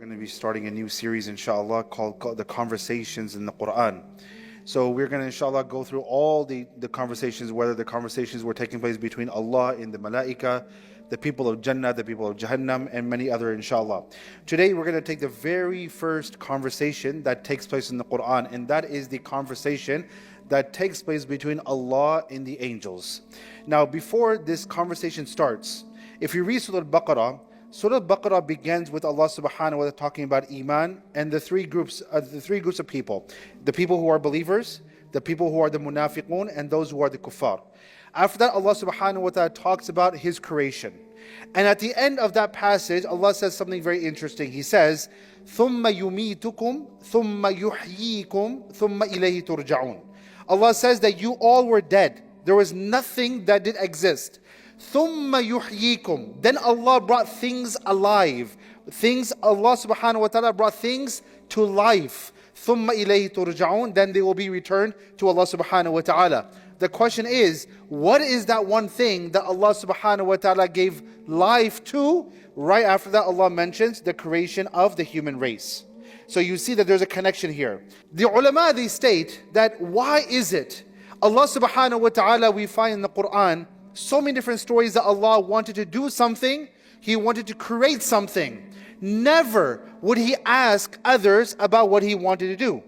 We're going to be starting a new series, inshallah, called The Conversations in the Quran. So we're going to, inshallah, go through all the conversations, whether the conversations were taking place between Allah and the Malaika, the people of Jannah, the people of Jahannam, and many other, inshallah. Today we're going to take the very first conversation that takes place in the Quran, and that is the conversation that takes place between Allah and the angels. Now, before this conversation starts, if you read Surah Al-Baqarah begins with Allah subhanahu wa ta'ala talking about Iman and the three groups of people. The people who are believers, the people who are the munafiqun, and those who are the kuffar. After that, Allah subhanahu wa ta'ala talks about His creation. And at the end of that passage, Allah says something very interesting. He says, ثُمَّ يُمِيتُكُمْ ثُمَّ يُحْيِيكُمْ ثُمَّ إِلَيْهِ تُرْجَعُونَ. Allah says that you all were dead. There was nothing that did exist. ثُمَّ يُحْيِيكُمْ. Then Allah brought things alive. Allah subhanahu wa ta'ala brought things to life. ثُمَّ إِلَيْهِ تُرْجَعُونَ. Then they will be returned to Allah subhanahu wa ta'ala. The question is, what is that one thing that Allah subhanahu wa ta'ala gave life to? Right after that, Allah mentions the creation of the human race. So you see that there's a connection here. The ulama, they state that why is it Allah subhanahu wa ta'ala, we find in the Quran so many different stories that Allah wanted to do something, He wanted to create something. Never would He ask others about what He wanted to do.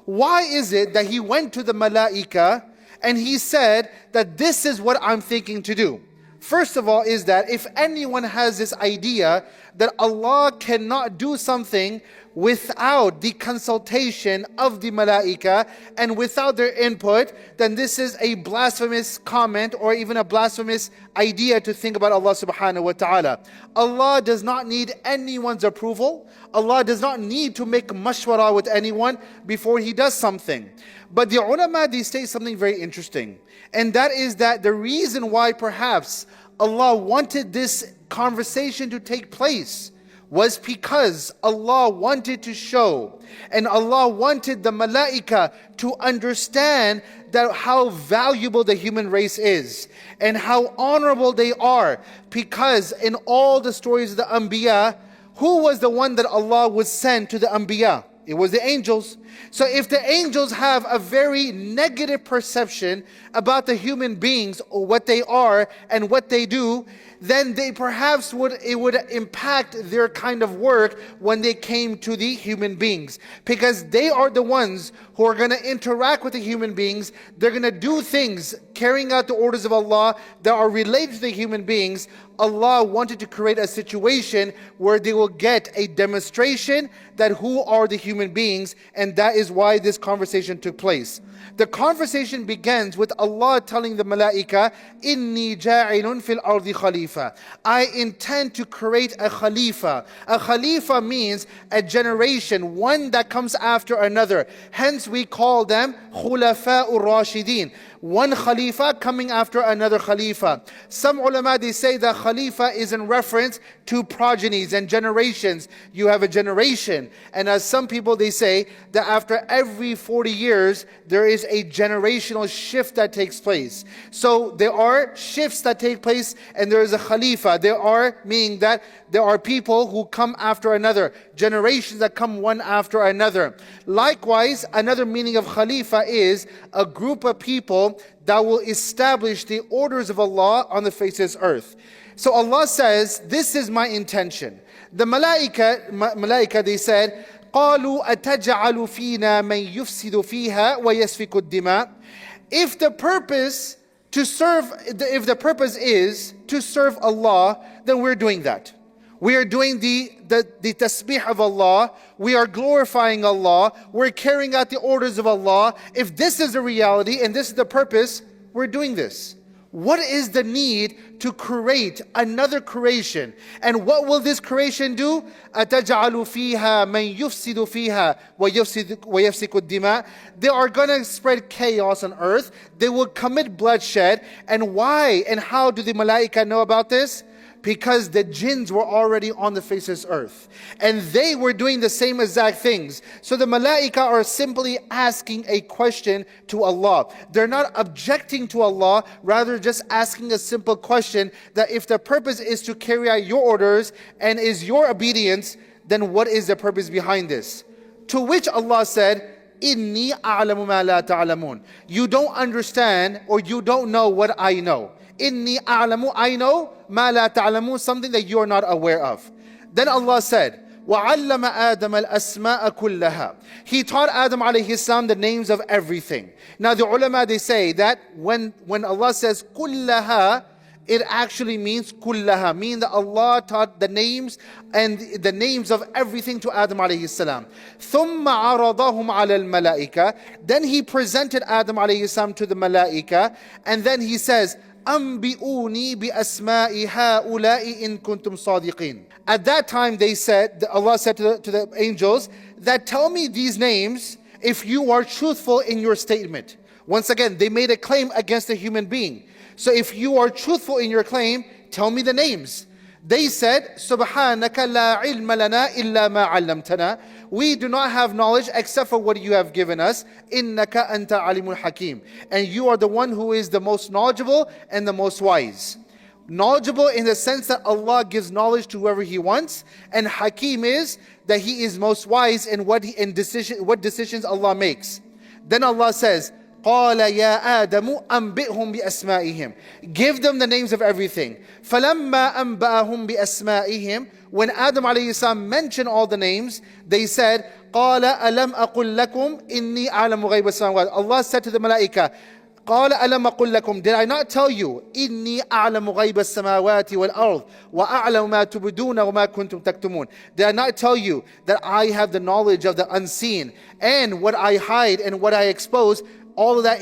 Why is it that He went to the Malaika and He said that this is what I'm thinking to do? First of all is that if anyone has this idea that Allah cannot do something without the consultation of the Malaika and without their input, then this is a blasphemous comment or even a blasphemous idea to think about Allah subhanahu wa ta'ala. Allah does not need anyone's approval. Allah does not need to make mashwara with anyone before He does something. But the ulama, they state something very interesting. And that is that the reason why perhaps Allah wanted this conversation to take place was because Allah wanted to show and Allah wanted the Malaika to understand that how valuable the human race is and how honorable they are, because in all the stories of the Anbiya, who was the one that Allah would send to the Anbiya? It was the angels. So if the angels have a very negative perception about the human beings or what they are and what they do, then they perhaps would impact their kind of work when they came to the human beings. Because they are the ones who are going to interact with the human beings. They're going to do things, carrying out the orders of Allah that are related to the human beings. Allah wanted to create a situation where they will get a demonstration that who are the human beings, and that is why this conversation took place. The conversation begins with Allah telling the Malaika, Inni ja'ilun fil ardi Khalifa. I intend to create a Khalifa. A Khalifa means a generation, one that comes after another. Hence we call them Khulafa'ur Rashidin. One Khalifa coming after another Khalifa. Some ulama, they say that Khalifa is in reference to progenies and generations. You have a generation. And as some people, they say that after every 40 years, there is a generational shift that takes place. So there are shifts that take place and there is a Khalifa. There are, meaning that there are people who come after another. Generations that come one after another. Likewise, another meaning of Khalifa is a group of people that will establish the orders of Allah on the face of this earth. So Allah says, this is my intention. The Malaika, they said, قَالُوا أَتَجْعَلُ فِينَا مَنْ يُفْسِدُ فِيهَا وَيَسْفِكُ الدِّمَاءِ. If the purpose is to serve Allah, then we're doing that. We are doing the tasbih of Allah. We are glorifying Allah. We're carrying out the orders of Allah. If this is the reality and this is the purpose, we're doing this. What is the need to create another creation? And what will this creation do? أَتَجْعَلُ فِيهَا مَنْ يُفْسِدُ فِيهَا وَيَفْسِكُ الدِّمَاءِ. They are going to spread chaos on earth. They will commit bloodshed. And why and how do the Malaika know about this? Because the jinns were already on the face of this earth. And they were doing the same exact things. So the Malaika are simply asking a question to Allah. They're not objecting to Allah, rather just asking a simple question that if the purpose is to carry out your orders and is your obedience, then what is the purpose behind this? To which Allah said, Inni a'lamu ma la ta'lamun. You don't understand or you don't know what I know. Inni a'lamu, I know, ma la ta'lamun, something that you are not aware of. Then Allah said, وَعَلَّمَ آدَمَ الْأَسْمَاءَ كُلَّهَا. He taught Adam alayhi salam the names of everything. Now the ulama, they say that when Allah says كُلَّهَا, it actually means kullaha, meaning that Allah taught the names and the names of everything to Adam alayhi salam. ثُمَّ عَرَضَهُمْ عَلَى الْمَلَائِكَةِ. Then he presented Adam alayhi salam to the malaika, and then he says, أَنْبِئُونِي بِأَسْمَاءِ هَؤُلَاءِ إِن كُنْتُمْ صَادِقِينَ. At that time they said, Allah said to the angels, that tell me these names if you are truthful in your statement. Once again, they made a claim against a human being. So if you are truthful in your claim, tell me the names. They said, سُبْحَانَكَ لَا عِلْمَ لَنَا إِلَّا مَا عَلَّمْتَنَا. We do not have knowledge except for what you have given us. إِنَّكَ أَنْتَ عَلِيمٌ حَكِيمٌ. And you are the one who is the most knowledgeable and the most wise. Knowledgeable in the sense that Allah gives knowledge to whoever He wants, and Hakim is that He is most wise in what decisions Allah makes. Then Allah says, قَالَ يَا آدَمُ أَنْبِئْهُمْ بِأَسْمَائِهِمْ. Give them the names of everything. فَلَمَّا أَنْبَأَهُمْ بِأَسْمَائِهِمْ. When Adam alayhi salam mentioned all the names, they said, قَالَ أَلَمْ أَقُلْ لَكُمْ إِنِّي أَعْلَمُ غَيْبَ السَّمَاوَاتِ. Allah said to the malaika, قال ألم أقل لكم, did I not tell you, إني أعلم غيب السماوات والأرض وأعلم ما تبدون وما كنتم تكتمون. Did I not tell you that I have the knowledge of the unseen, and what I hide and what I expose, all of that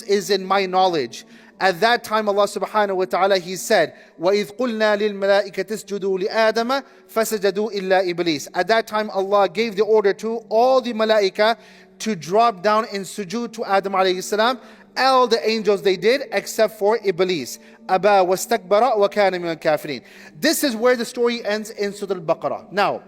is in my knowledge. At that time Allah subhanahu wa ta'ala, He said, وَإِذْ قُلْنَا لِلْمَلَائِكَةِ اسْجُدُوا لِآدَمَ فَسَجَدُوا إِلَّا إِبْلِيسَ. At that time Allah gave the order to all the malaika to drop down in sujood to Adam alayhi salam. All the angels, they did, except for Iblis. Aba wastakbara wa kana min al-kafirin. This is where the story ends in Surah Al-Baqarah. Now,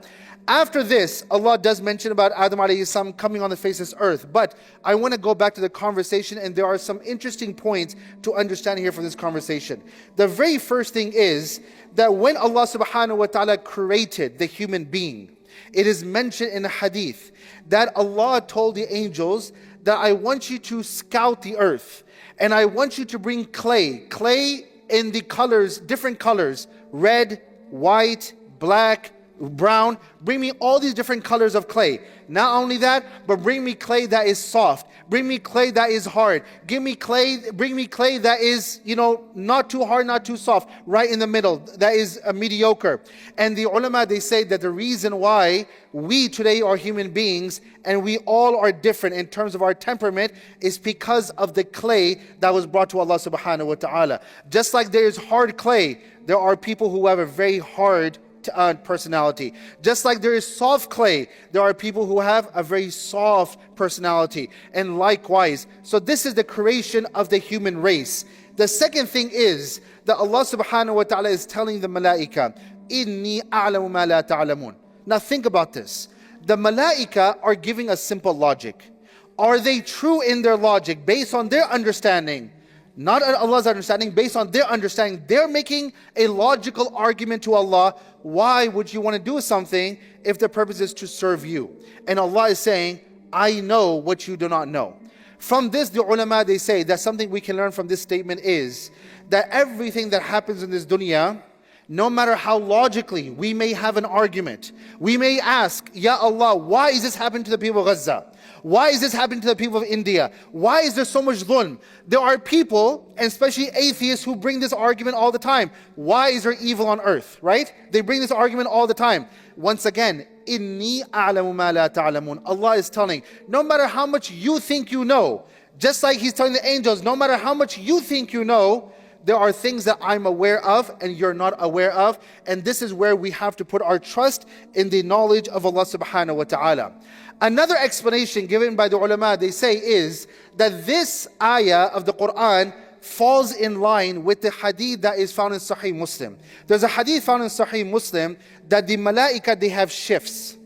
after this, Allah does mention about Adam alayhi salam coming on the face of this earth. But I want to go back to the conversation, and there are some interesting points to understand here from this conversation. The very first thing is that when Allah subhanahu wa ta'ala created the human being, it is mentioned in a hadith that Allah told the angels that I want you to scout the earth, and I want you to bring clay in the colors, different colors, red, white, black, brown. Bring me all these different colors of clay. Not only that, but bring me clay that is soft. Bring me clay that is hard. Bring me clay that is, not too hard, not too soft, right in the middle, that is mediocre. And the ulama, they say that the reason why we today are human beings and we all are different in terms of our temperament is because of the clay that was brought to Allah subhanahu wa ta'ala. Just like there is hard clay, there are people who have a very hard personality. Just like there is soft clay, there are people who have a very soft personality, and likewise. So this is the creation of the human race. The second thing is that Allah subhanahu wa ta'ala is telling the malaika, Inni a'lamu ma la ta'lamun. Now think about this. The malaika are giving a simple logic. Are they true in their logic based on their understanding? Not Allah's understanding, based on their understanding. They're making a logical argument to Allah. Why would you want to do something if the purpose is to serve you? And Allah is saying, I know what you do not know. From this, the ulama, they say that something we can learn from this statement is that everything that happens in this dunya, no matter how logically we may have an argument, we may ask, Ya Allah, why is this happening to the people of Gaza? Why is this happening to the people of India? Why is there so much dhulm? There are people, and especially atheists, who bring this argument all the time. Why is there evil on earth, right? They bring this argument all the time. Once again, Inni a'lamu ma la ta'lamun. Allah is telling, no matter how much you think you know, just like He's telling the angels, no matter how much you think you know, there are things that I'm aware of and you're not aware of. And this is where we have to put our trust in the knowledge of Allah subhanahu wa ta'ala. Another explanation given by the ulama, they say, is that this ayah of the Quran falls in line with the hadith that is found in Sahih Muslim. There's a hadith found in Sahih Muslim that the malaika, they have shifts,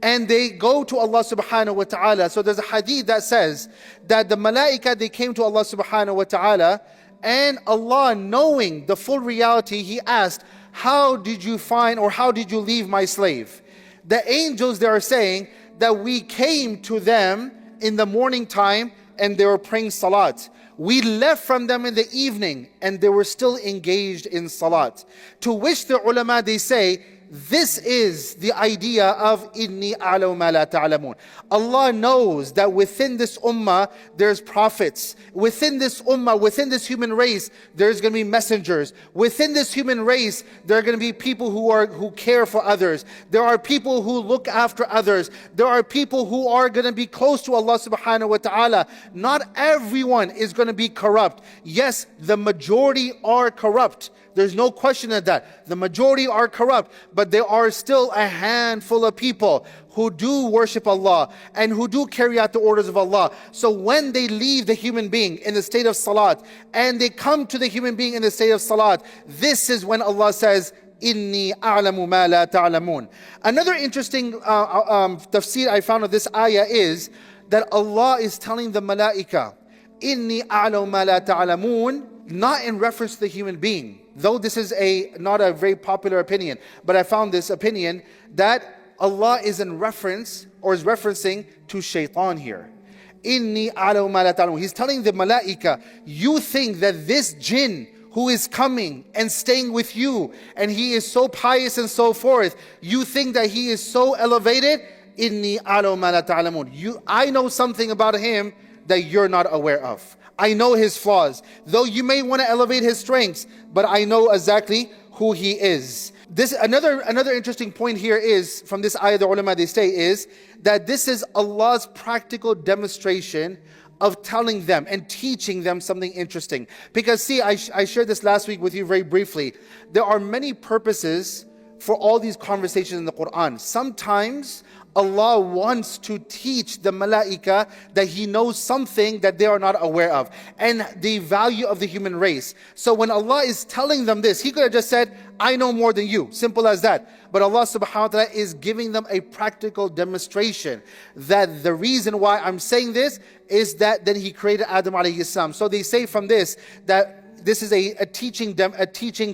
and they go to Allah subhanahu wa ta'ala. So there's a hadith that says that the malaika, they came to Allah subhanahu wa ta'ala, and Allah, knowing the full reality, He asked, how did you find, or how did you leave my slave? The angels, they are saying that we came to them in the morning time and they were praying salat. We left from them in the evening and they were still engaged in salat. To which the ulama, they say, this is the idea of inni a'lamu ma la ta'lamun. Allah knows that within this ummah there's prophets. Within this ummah, within this human race, there's going to be messengers. Within this human race, there are going to be people who care for others. There are people who look after others. There are people who are going to be close to Allah subhanahu wa ta'ala. Not everyone is going to be corrupt. Yes, the majority are corrupt. There's no question of that. The majority are corrupt, but there are still a handful of people who do worship Allah and who do carry out the orders of Allah. So when they leave the human being in the state of salat and they come to the human being in the state of salat, this is when Allah says, Inni a'lamu ma la ta'lamun. Another interesting tafsir I found of this ayah is that Allah is telling the malaika, Inni a'lamu ma la ta'lamun, not in reference to the human being. Though this is not a very popular opinion, but I found this opinion that Allah is in reference or is referencing to shaitan here. Inni a'lamu ma la ta'lamun. He's telling the malaika, you think that this jinn who is coming and staying with you and he is so pious and so forth, you think that he is so elevated? Inni a'lamu ma la ta'lamun. I know something about him that you're not aware of. I know his flaws. Though you may want to elevate his strengths, but I know exactly who he is. Another interesting point here is, from this ayah, the ulama, they say, is that this is Allah's practical demonstration of telling them and teaching them something interesting. Because see, I shared this last week with you very briefly. There are many purposes for all these conversations in the Quran. Sometimes Allah wants to teach the malaika that He knows something that they are not aware of, and the value of the human race. So when Allah is telling them this, He could have just said, I know more than you. Simple as that. But Allah subhanahu wa ta'ala is giving them a practical demonstration that the reason why I'm saying this is that then He created Adam alayhi salam. So they say from this that this is a teaching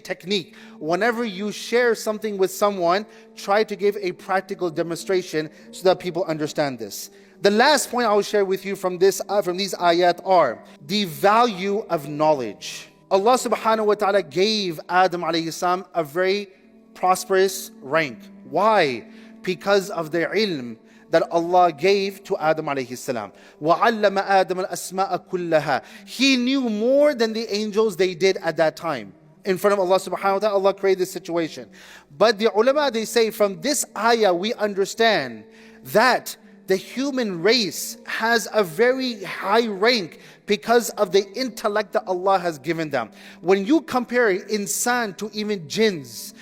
technique. Whenever you share something with someone, try to give a practical demonstration so that people understand this. The last point I will share with you from these ayat are the value of knowledge. Allah subhanahu wa ta'ala gave Adam alayhi salam a very prosperous rank. Why? Because of the ilm that Allah gave to Adam alayhi salam. وَعَلَّمَ آدَمَ الْأَسْمَاءَ كُلَّهَا. He knew more than the angels they did at that time. In front of Allah subhanahu wa ta'ala, Allah created this situation. But the ulama, they say, from this ayah we understand that the human race has a very high rank because of the intellect that Allah has given them. When you compare insan to even jinns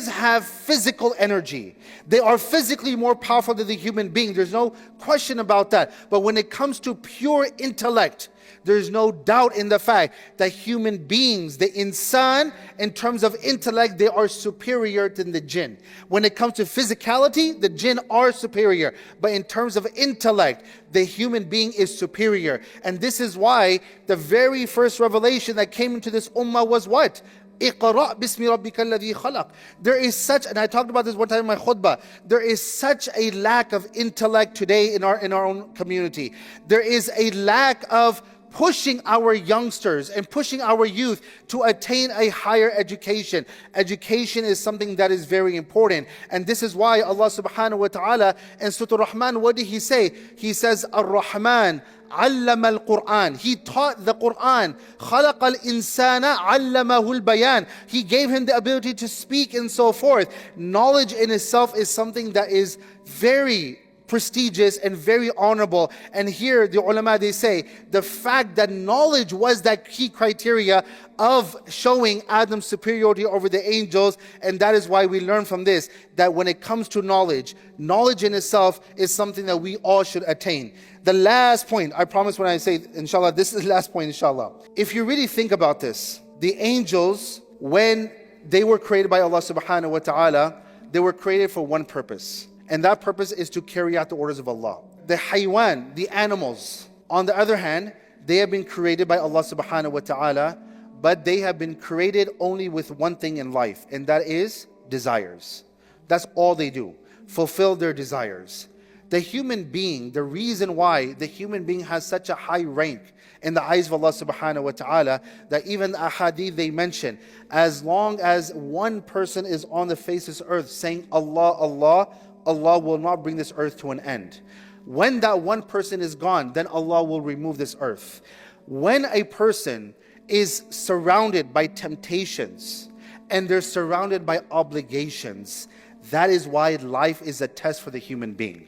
have physical energy. They are physically more powerful than the human being. There's no question about that. But when it comes to pure intellect, there's no doubt in the fact that human beings, the insan, in terms of intellect, they are superior than the jinn. When it comes to physicality, the jinn are superior. But in terms of intellect, the human being is superior. And this is why the very first revelation that came into this ummah was what? اقرأ باسم ربك الذي خلق. There is such, and I talked about this one time in my khutbah, there is such a lack of intellect today in our own community. There is a lack of pushing our youngsters and pushing our youth to attain a higher education. Education is something that is very important. And this is why Allah subhanahu wa ta'ala in Surah Ar-Rahman, what did He say? He says, Ar-Rahman allama al-Quran. He taught the Quran. خَلَقَ الْإِنسَانَ عَلَّمَهُ الْبَيَانِ. He gave him the ability to speak and so forth. Knowledge in itself is something that is very prestigious and very honorable. And here the ulama, they say the fact that knowledge was that key criteria of showing Adam's superiority over the angels. And that is why we learn from this that when it comes to knowledge in itself is something that we all should attain. The last point, I promise when I say inshallah, this is the last point inshallah. If you really think about this, the angels, when they were created by Allah subhanahu wa ta'ala, they were created for one purpose. And that purpose is to carry out the orders of Allah. The haywan, the animals, on the other hand, they have been created by Allah subhanahu wa ta'ala, but they have been created only with one thing in life, and that is desires. That's all they do. fulfill their desires. The human being, the reason why the human being has such a high rank in the eyes of Allah subhanahu wa ta'ala, that even the ahadith they mention, as long as one person is on the face of this earth saying Allah, Allah, Allah will not bring this earth to an end. When that one person is gone, then Allah will remove this earth. When a person is surrounded by temptations and they're surrounded by obligations, that is why life is a test for the human being.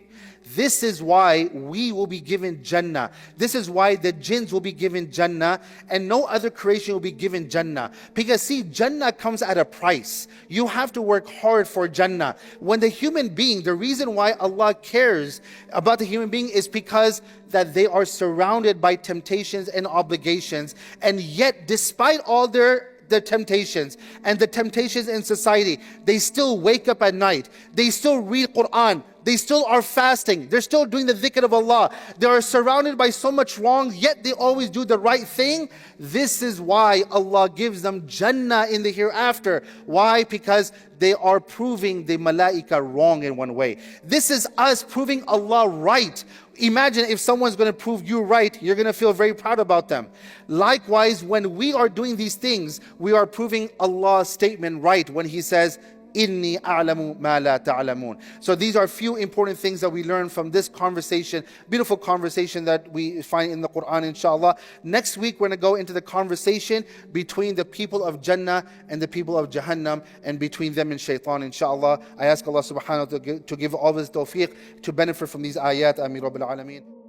This is why we will be given Jannah. This is why the jinns will be given Jannah, and no other creation will be given Jannah. Because see, Jannah comes at a price. You have to work hard for Jannah. When the human being, the reason why Allah cares about the human being is because that they are surrounded by temptations and obligations, and yet despite all their temptations and the temptations in society, they still wake up at night. They still read Quran. They still are fasting. They're still doing the dhikr of Allah. They are surrounded by so much wrong, yet they always do the right thing. This is why Allah gives them Jannah in the hereafter. Why? Because they are proving the malaika wrong in one way. This is us proving Allah right. Imagine if someone's going to prove you right, you're going to feel very proud about them. Likewise, when we are doing these things, we are proving Allah's statement right when He says, Inni a'lamu ma la ta'lamun. So these are a few important things that we learn from this conversation, beautiful conversation that we find in the Quran, inshallah. Next week, we're going to go into the conversation between the people of Jannah and the people of Jahannam, and between them and Shaitan, inshallah. I ask Allah subhanahu wa ta'ala to give all of His tawfiq to benefit from these ayat. Ameen Rabbil Alameen.